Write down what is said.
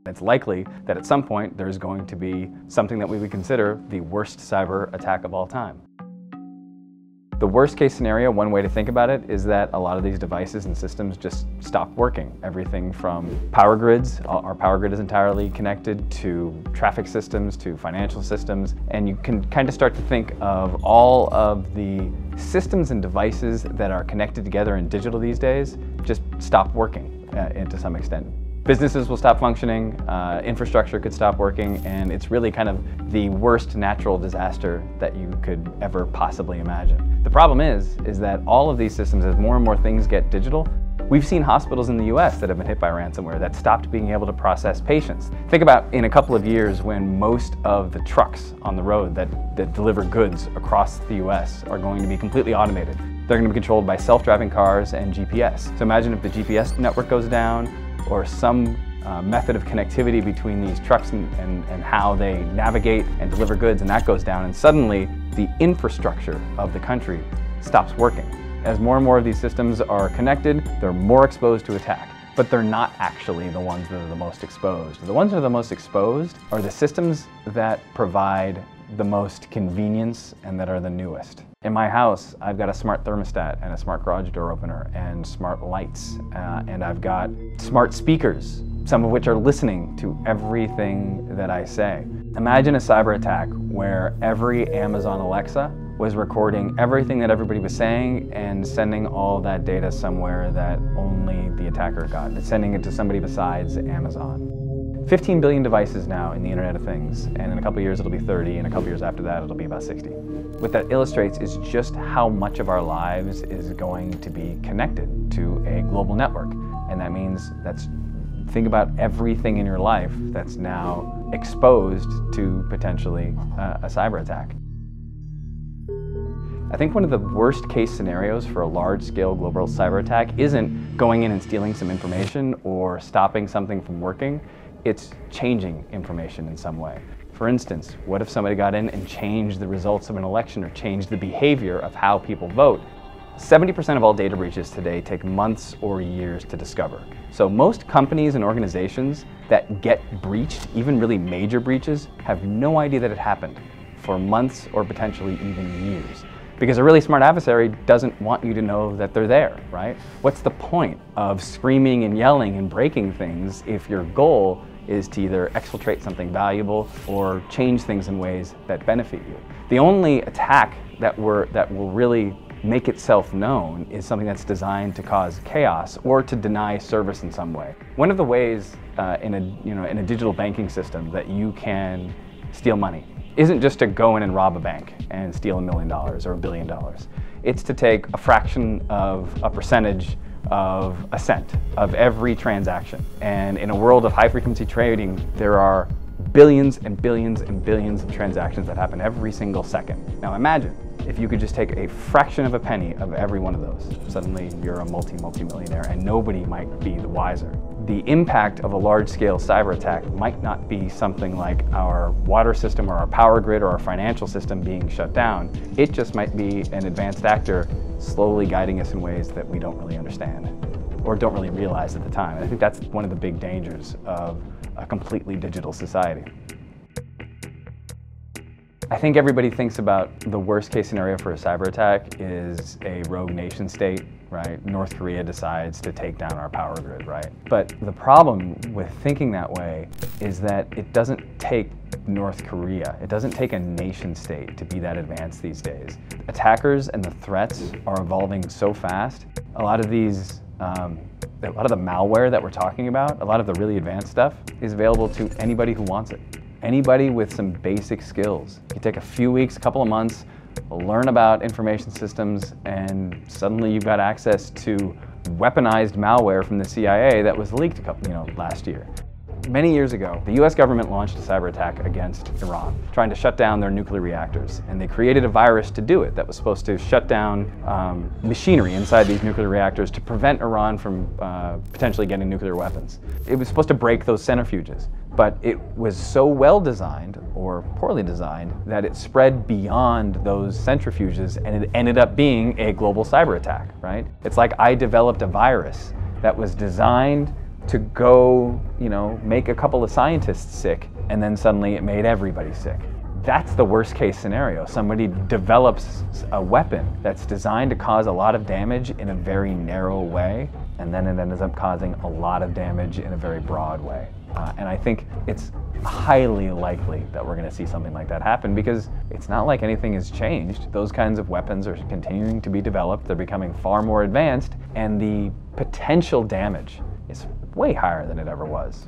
It's likely that at some point there's going to be something that we would consider the worst cyber attack of all time. The worst case scenario, one way to think about it, is that a lot of these devices and systems just stop working. Everything from power grids, our power grid is entirely connected, to traffic systems, to financial systems, and you can kind of start to think of all of the systems and devices that are connected together in digital these days just stop working to some extent. Businesses will stop functioning, infrastructure could stop working, and it's really kind of the worst natural disaster that you could ever possibly imagine. The problem is that all of these systems, as more and more things get digital, we've seen hospitals in the US that have been hit by ransomware that stopped being able to process patients. Think about in a couple of years when most of the trucks on the road that deliver goods across the US are going to be completely automated. They're going to be controlled by self-driving cars and GPS. So imagine if the GPS network goes down, or some method of connectivity between these trucks and how they navigate and deliver goods, and that goes down, and suddenly the infrastructure of the country stops working. As more and more of these systems are connected, they're more exposed to attack. But they're not actually the ones that are the most exposed. The ones that are the most exposed are the systems that provide the most convenience and that are the newest. In my house, I've got a smart thermostat and a smart garage door opener and smart lights, and I've got smart speakers, some of which are listening to everything that I say. Imagine a cyber attack where every Amazon Alexa was recording everything that everybody was saying and sending all that data somewhere that only the attacker got. It's sending it to somebody besides Amazon. 15 billion devices now in the Internet of Things, and in a couple of years it'll be 30, and a couple of years after that it'll be about 60. What that illustrates is just how much of our lives is going to be connected to a global network. And that means think about everything in your life that's now exposed to potentially a cyber attack. I think one of the worst case scenarios for a large-scale global cyber attack isn't going in and stealing some information or stopping something from working. It's changing information in some way. For instance, what if somebody got in and changed the results of an election or changed the behavior of how people vote? 70% of all data breaches today take months or years to discover. So most companies and organizations that get breached, even really major breaches, have no idea that it happened for months or potentially even years. Because a really smart adversary doesn't want you to know that they're there, right? What's the point of screaming and yelling and breaking things if your goal is to either exfiltrate something valuable or change things in ways that benefit you? The only attack that will really make itself known is something that's designed to cause chaos or to deny service in some way. One of the ways in a digital banking system that you can steal money isn't just to go in and rob a bank and steal $1 million or $1 billion. It's to take a fraction of a percentage of a cent of every transaction. And in a world of high-frequency trading, there are billions and billions and billions of transactions that happen every single second. Now imagine if you could just take a fraction of a penny of every one of those. Suddenly you're a multi-millionaire and nobody might be the wiser. The impact of a large-scale cyber attack might not be something like our water system or our power grid or our financial system being shut down. It just might be an advanced actor slowly guiding us in ways that we don't really understand or don't really realize at the time. And I think that's one of the big dangers of a completely digital society. I think everybody thinks about the worst case scenario for a cyber attack is a rogue nation state, right? North Korea decides to take down our power grid, right? But the problem with thinking that way is that it doesn't take North Korea, it doesn't take a nation state to be that advanced these days. Attackers and the threats are evolving so fast. A lot of the malware that we're talking about, a lot of the really advanced stuff, is available to anybody who wants it. Anybody with some basic skills. You take a few weeks, a couple of months, learn about information systems, and suddenly you've got access to weaponized malware from the CIA that was leaked last year. Many years ago, the US government launched a cyber attack against Iran, trying to shut down their nuclear reactors. And they created a virus to do it that was supposed to shut down machinery inside these nuclear reactors to prevent Iran from potentially getting nuclear weapons. It was supposed to break those centrifuges, but it was so well designed, or poorly designed, that it spread beyond those centrifuges and it ended up being a global cyber attack, right? It's like I developed a virus that was designed to go, make a couple of scientists sick, and then suddenly it made everybody sick. That's the worst case scenario. Somebody develops a weapon that's designed to cause a lot of damage in a very narrow way, and then it ends up causing a lot of damage in a very broad way. And I think it's highly likely that we're going to see something like that happen, because it's not like anything has changed. Those kinds of weapons are continuing to be developed, they're becoming far more advanced, and the potential damage is way higher than it ever was.